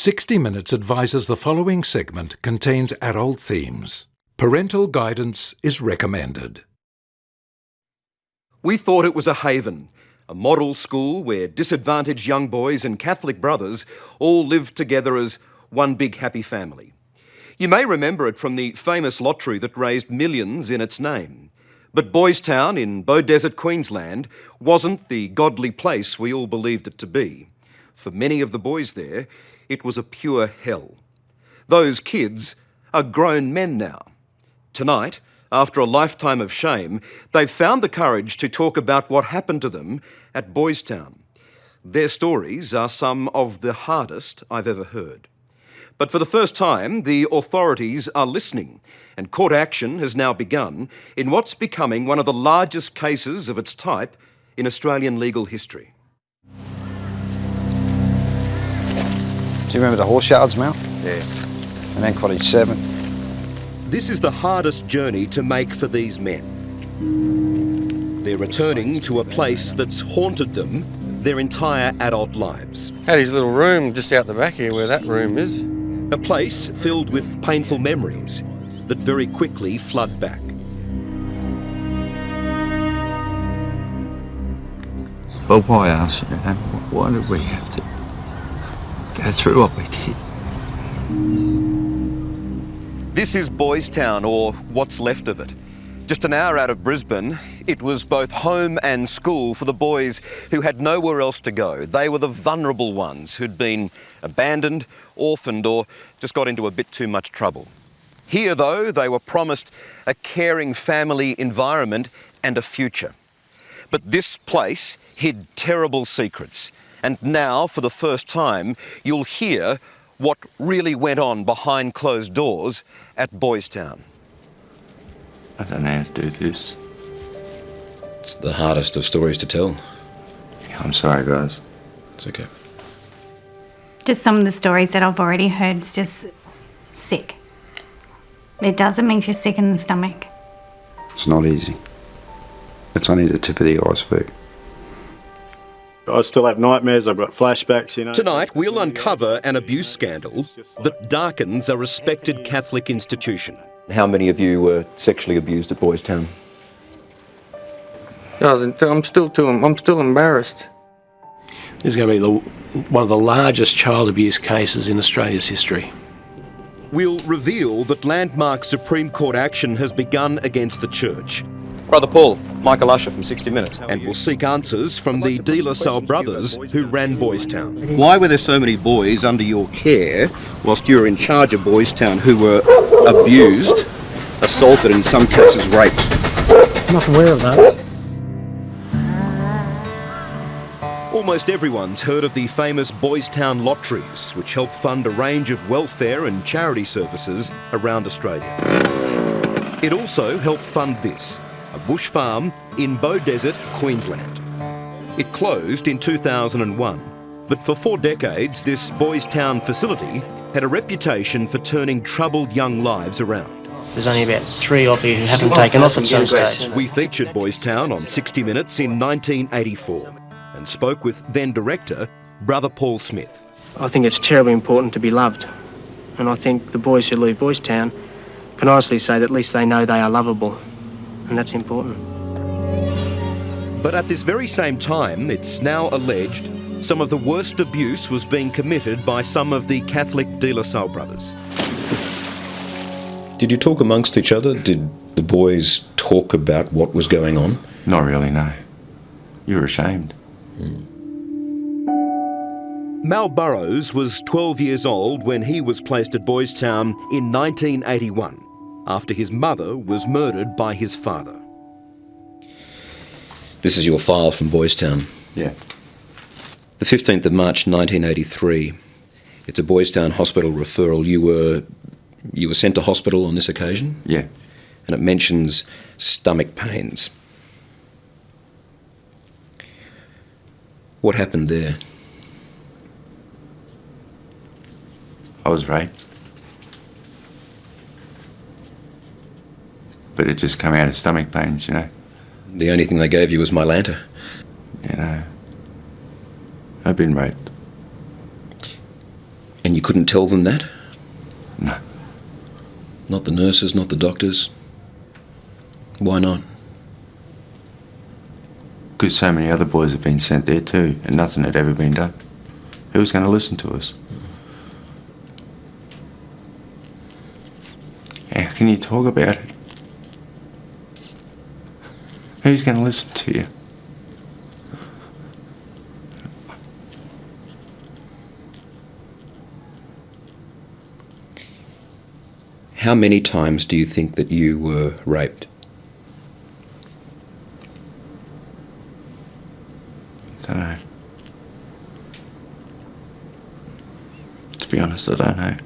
60 Minutes advises the following segment contains adult themes. Parental guidance is recommended. We thought it was a haven, a model school where disadvantaged young boys and Catholic brothers all lived together as one big happy family. You may remember it from the famous lottery that raised millions in its name. But BoysTown in Beaudesert, Queensland wasn't the godly place we all believed it to be. For many of the boys there, it was a pure hell. Those kids are grown men now. Tonight, after a lifetime of shame, they've found the courage to talk about what happened to them at BoysTown. Their stories are some of the hardest I've ever heard. But for the first time, the authorities are listening, and court action has now begun in what's becoming one of the largest cases of its type in Australian legal history. Do you remember the horse yards, Mel? Yeah. And then Cottage 7. This is the hardest journey to make for these men. They're returning to a place that's haunted them their entire adult lives. Had his little room just out the back here where that room is. A place filled with painful memories that very quickly flood back. Well, why ask you, and why did we have to go through what we did? This is BoysTown, or what's left of it. Just an hour out of Brisbane, it was both home and school for the boys who had nowhere else to go. They were the vulnerable ones who'd been abandoned, orphaned, or just got into a bit too much trouble. Here, though, they were promised a caring family environment and a future. But this place hid terrible secrets. And now, for the first time, you'll hear what really went on behind closed doors at BoysTown. I don't know how to do this. It's the hardest of stories to tell. Yeah, I'm sorry, guys. It's okay. Just some of the stories that I've already heard is just sick. It does, it makes you sick in the stomach. It's not easy. It's only the tip of the iceberg. I still have nightmares, I've got flashbacks, you know. Tonight, we'll uncover an abuse scandal that darkens a respected Catholic institution. How many of you were sexually abused at BoysTown? I'm still embarrassed. This is going to be one of the largest child abuse cases in Australia's history. We'll reveal that landmark Supreme Court action has begun against the church. Brother Paul, Michael Usher from 60 Minutes. And we'll seek answers from the De La Salle brothers who ran BoysTown. Why were there so many boys under your care whilst you were in charge of BoysTown who were abused, assaulted, in some cases raped? I'm not aware of that. Almost everyone's heard of the famous BoysTown lotteries, which help fund a range of welfare and charity services around Australia. It also helped fund this, a bush farm in Beaudesert, Queensland. It closed in 2001, but for 4 decades this BoysTown facility had a reputation for turning troubled young lives around. There's only about 3 of you who haven't taken off at some stage. We featured BoysTown on 60 Minutes in 1984 and spoke with then-director, Brother Paul Smith. I think it's terribly important to be loved. And I think the boys who leave BoysTown can honestly say that at least they know they are lovable. And that's important. But at this very same time, it's now alleged some of the worst abuse was being committed by some of the Catholic De La Salle brothers. Did you talk amongst each other? Did the boys talk about what was going on? Not really, no. You were ashamed. Mal Burrows was 12 years old when he was placed at BoysTown in 1981, after his mother was murdered by his father. This is your file from BoysTown. Yeah. The 15th of March 1983. It's a BoysTown hospital referral. You were sent to hospital on this occasion? Yeah. And it mentions stomach pains. What happened there? I was raped. But it just came out of stomach pains, you know. The only thing they gave you was Mylanta. You know, I've been raped. And you couldn't tell them that? No. Not the nurses, not the doctors? Why not? Because so many other boys have been sent there too, and nothing had ever been done. Who was going to listen to us? How can you talk about it? Who's going to listen to you? How many times do you think that you were raped? I don't know. To be honest, I don't know.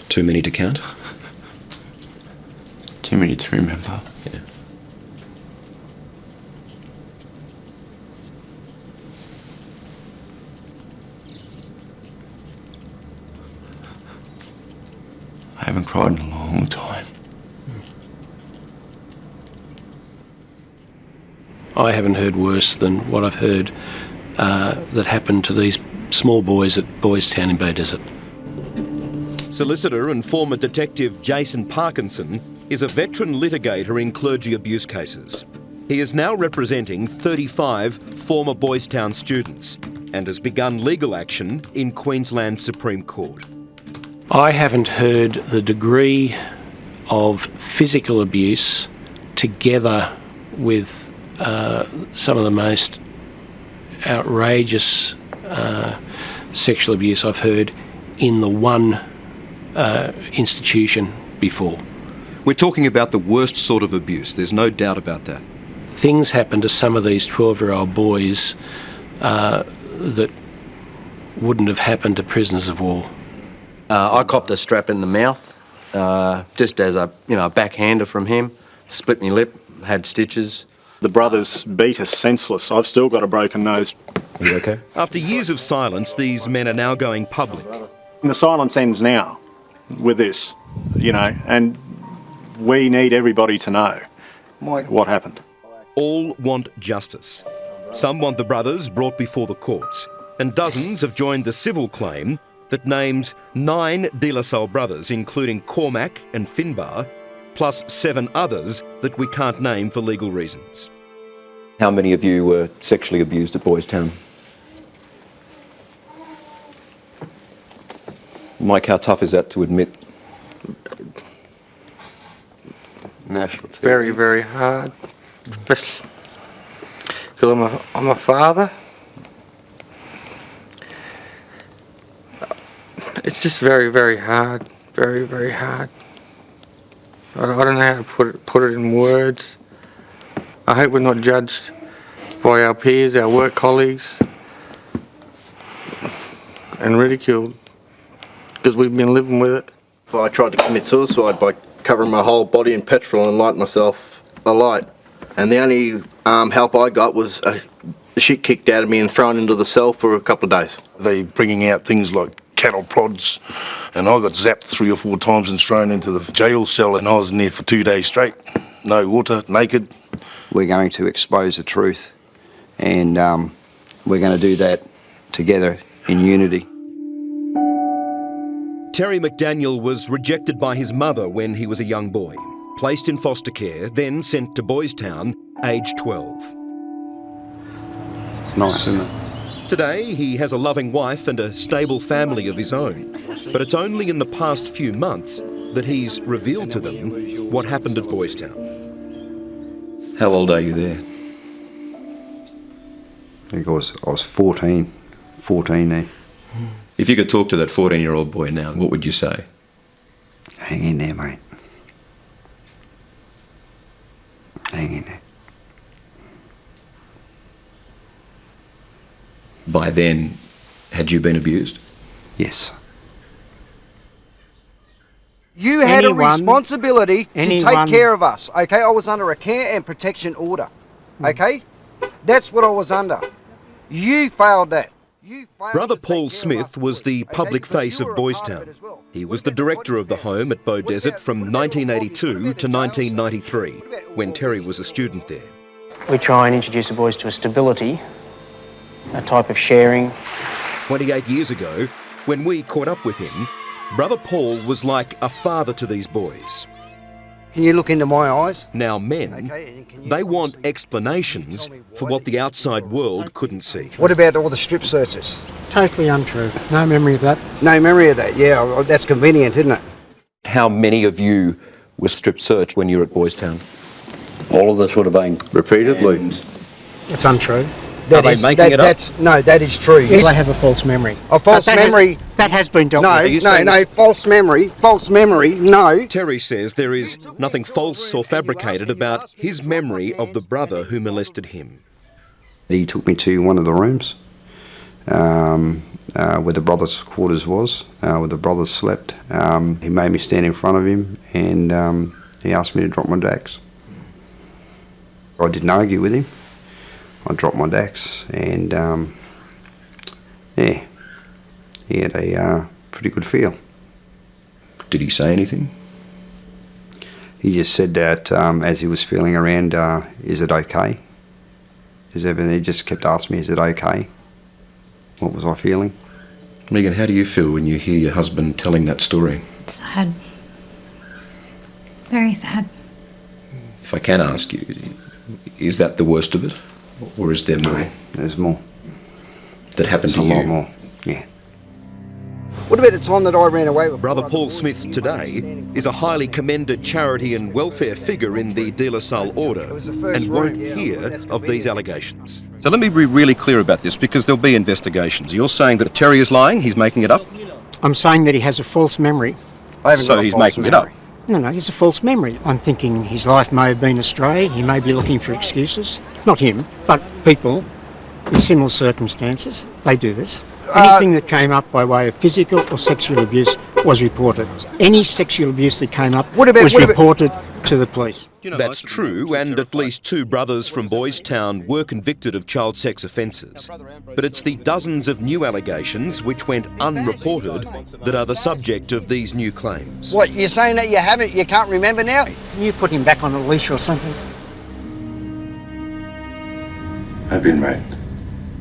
Too many to count? Too many to remember. Yeah. I haven't cried in a long time. I haven't heard worse than what I've heard that happened to these small boys at BoysTown in Bay Desert. Solicitor and former detective Jason Parkinson is a veteran litigator in clergy abuse cases. He is now representing 35 former BoysTown students and has begun legal action in Queensland Supreme Court. I haven't heard the degree of physical abuse together with some of the most outrageous sexual abuse I've heard in the one institution before. We're talking about the worst sort of abuse, there's no doubt about that. Things happen to some of these 12-year-old boys that wouldn't have happened to prisoners of war. I copped a strap in the mouth, just as a backhander from him. Split my lip, had stitches. The brothers beat us senseless. I've still got a broken nose. Are you okay? After years of silence, these men are now going public. And the silence ends now with this, and we need everybody to know what happened. All want justice. Some want the brothers brought before the courts, and dozens have joined the civil claim that names 9 De La Salle brothers, including Cormac and Finbar, plus 7 others that we can't name for legal reasons. How many of you were sexually abused at BoysTown? Mike, how tough is that to admit? National. Very, very hard. Especially because I'm a father. It's just very, very hard. Very, very hard. I don't know how to put it in words. I hope we're not judged by our peers, our work colleagues, and ridiculed because we've been living with it. I tried to commit suicide by covering my whole body in petrol and lighting myself alight. And the only help I got was the shit kicked out of me and thrown into the cell for a couple of days. They bringing out things like cattle prods, and I got zapped 3 or 4 times and thrown into the jail cell, and I was in there for 2 days straight. No water, naked. We're going to expose the truth, and we're going to do that together in unity. Terry McDaniel was rejected by his mother when he was a young boy, placed in foster care, then sent to BoysTown, aged 12. It's nice, isn't it? Today, he has a loving wife and a stable family of his own. But it's only in the past few months that he's revealed to them what happened at BoysTown. How old are you there? I think I was 14 there. If you could talk to that 14-year-old boy now, what would you say? Hang in there, mate. Hang in there. By then, had you been abused? Yes. You had a responsibility to take care of us, okay? I was under a care and protection order, okay? That's what I was under. You failed that. Brother Paul Smith was the public face of BoysTown. He was the director of the home at Bow Desert from 1982 to 1993, when Terry was a student there. We try and introduce the boys to a stability, a type of sharing. 28 years ago, when we caught up with him, Brother Paul was like a father to these boys. Can you look into my eyes? Now men, they want explanations for what the outside world couldn't see. What about all the strip searches? Totally untrue. No memory of that. No memory of that, yeah. That's convenient, isn't it? How many of you were strip searched when you were at BoysTown? All of us would have been repeatedly. It's untrue. That is true. Yes, I have a false memory. A false memory? That has been dealt with. No, false memory, no. Terry says there is nothing false or fabricated about his memory of the brother who molested him. He took me to one of the rooms where the brother's quarters was, where the brothers slept. He made me stand in front of him and he asked me to drop my dax. I didn't argue with him. I dropped my dax and yeah, he had a pretty good feel. Did he say anything? He just said that as he was feeling around, is it okay? He just kept asking me, is it okay? What was I feeling? Megan, how do you feel when you hear your husband telling that story? Sad. Very sad. If I can ask you, is that the worst of it? Or is there more? No, there's more. That happened to you? A lot more, yeah. What about the time that I ran away with Brother Paul Smith today is a highly commended charity and welfare figure in the De La Salle Order and won't hear of these allegations. So let me be really clear about this, because there'll be investigations. You're saying that Terry is lying, he's making it up? I'm saying that he has a false memory. So he's making it up? No, it's a false memory. I'm thinking his life may have been astray, he may be looking for excuses. Not him, but people in similar circumstances, they do this. Anything that came up by way of physical or sexual abuse was reported. Any sexual abuse that came up was reported to the police. That's true, and at least 2 brothers from BoysTown were convicted of child sex offences. But it's the dozens of new allegations which went unreported that are the subject of these new claims. What, you're saying that you can't remember now? Can you put him back on a leash or something? I've been right.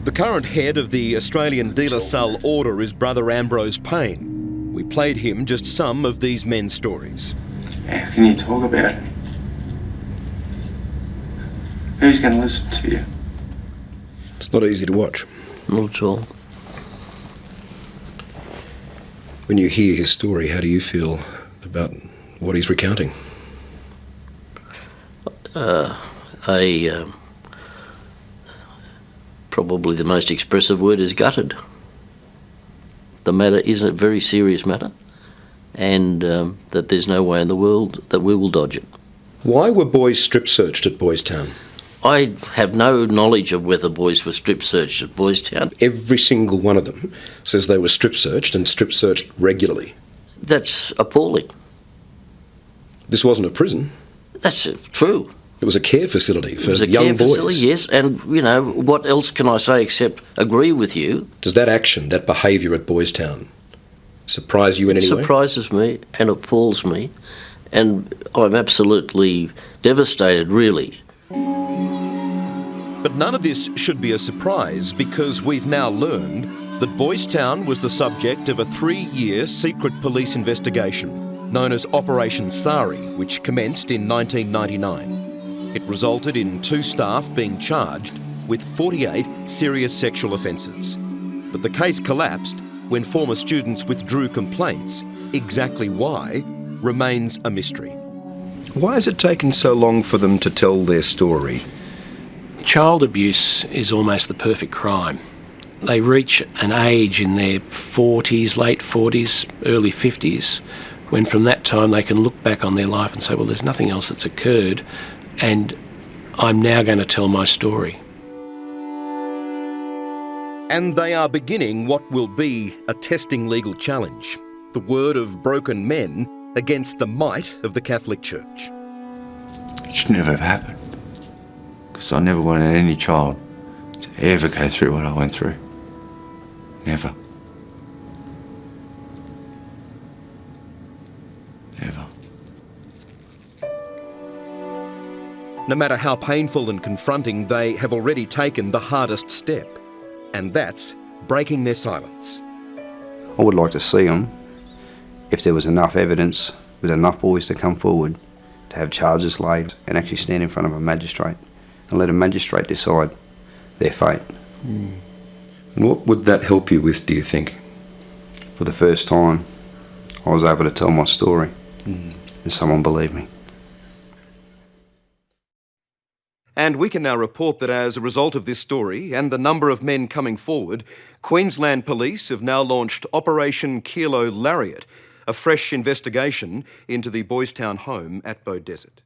The current head of the Australian De La Salle Order is Brother Ambrose Payne. We played him just some of these men's stories. How can you talk about it? Who's going to listen to you? It's not easy to watch. Not at all. When you hear his story, how do you feel about what he's recounting? Probably the most expressive word is gutted. The matter is a very serious matter, and that there's no way in the world that we will dodge it. Why were boys strip searched at BoysTown? I have no knowledge of whether boys were strip searched at BoysTown. Every single one of them says they were strip searched and strip searched regularly. That's appalling. This wasn't a prison. That's true. It was a care facility for young boys. It was a care facility, yes, and, you know, what else can I say except agree with you? Does that action, that behaviour at BoysTown, surprise you in any way? It surprises me and appalls me, and I'm absolutely devastated, really. But none of this should be a surprise, because we've now learned that BoysTown was the subject of a 3-year secret police investigation known as Operation Sari, which commenced in 1999. It resulted in 2 staff being charged with 48 serious sexual offences. But the case collapsed when former students withdrew complaints. Exactly why remains a mystery. Why has it taken so long for them to tell their story? Child abuse is almost the perfect crime. They reach an age in their 40s, late 40s, early 50s, when from that time they can look back on their life and say, well, there's nothing else that's occurred, and I'm now going to tell my story. And they are beginning what will be a testing legal challenge. The word of broken men against the might of the Catholic Church. It should never have happened. Because I never wanted any child to ever go through what I went through. Never. Never. No matter how painful and confronting, they have already taken the hardest step, and that's breaking their silence. I would like to see them, if there was enough evidence with enough boys to come forward, to have charges laid and actually stand in front of a magistrate and let a magistrate decide their fate. And what would that help you with, do you think? For the first time, I was able to tell my story and someone believed me. And we can now report that as a result of this story and the number of men coming forward, Queensland Police have now launched Operation Kilo Lariat, a fresh investigation into the BoysTown home at Bow Desert.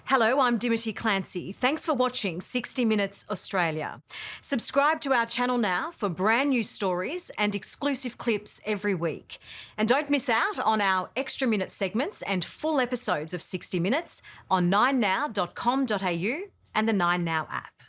Hello, I'm Dimity Clancey. Thanks for watching 60 Minutes Australia. Subscribe to our channel now for brand new stories and exclusive clips every week. And don't miss out on our extra minute segments and full episodes of 60 Minutes on 9now.com.au and the 9Now app.